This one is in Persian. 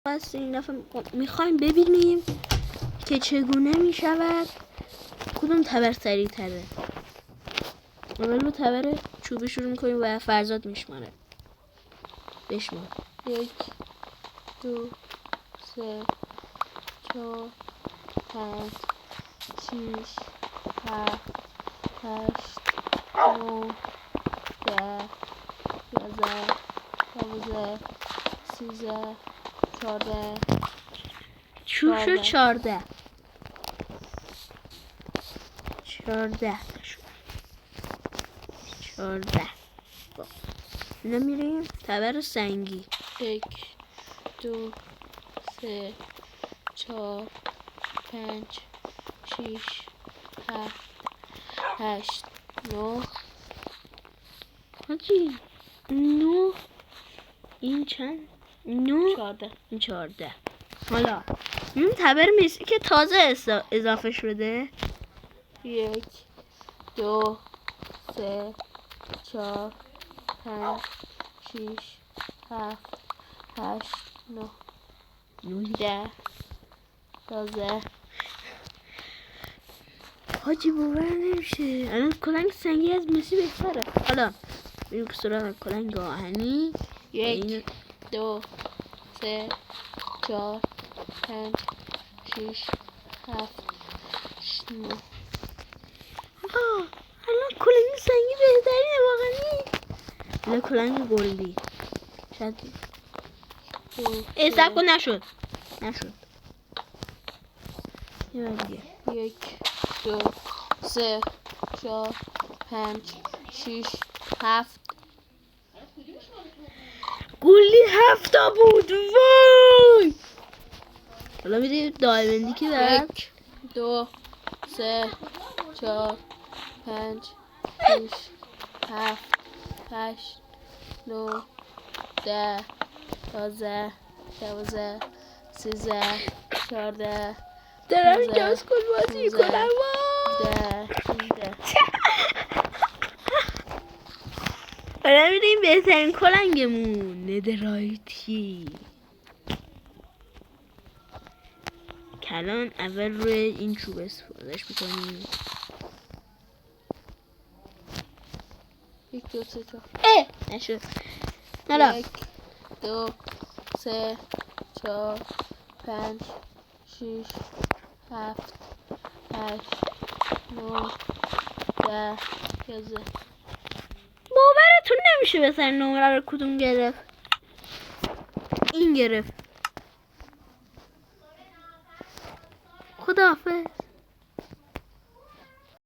پس این دفعه میخوایم ببینیم که چگونه میشود کدوم تبر سریع تره. اول با تبر چوبی شروع میکنیم و فرزاد میشماره. بشمار 1 2 3 4 5 6 7 8 9 10 11 12 13 14 چوب شد 14 اینا میریم تبر سنگی 1 2 3 4 5 6 7 8 9 حاجی 9 این چند 9 14 این 14. حالا این تبر میسی که تازه اضافه شده 1 2 3 4 5 6 7 8 9 10 11. حاجی باور نمیشه الان کلنگ سنگی از مسی بهتره. حالا بریم که سراغ کلنگ آهنی 1 2 3 4 5 6 7 9. الان کلنگ سنگی بهترینه واقعا. الان کلنگ گلدی شاید سب کن نشد یه بار دیگه 1 2 3 4 5 6 7 گلی 7 تا بود. وای حالا میریم دایمندی که بعد 1 2 3 4 5 6 7 8 9 10 11 12 13 14 دارم جاز کن بازی میکنم. 10 حالا میریم بهترین کلنگمون ندرایتی. کلان اول روی این چوب استفادهش میکنیم 1 2 3 4 نشد. حالا 1 2 3 4 5 6 7 8 9 10 11. باورتون نمیشه بسر نمره رو کدوم گرفت. این گرفت. خداحافظ.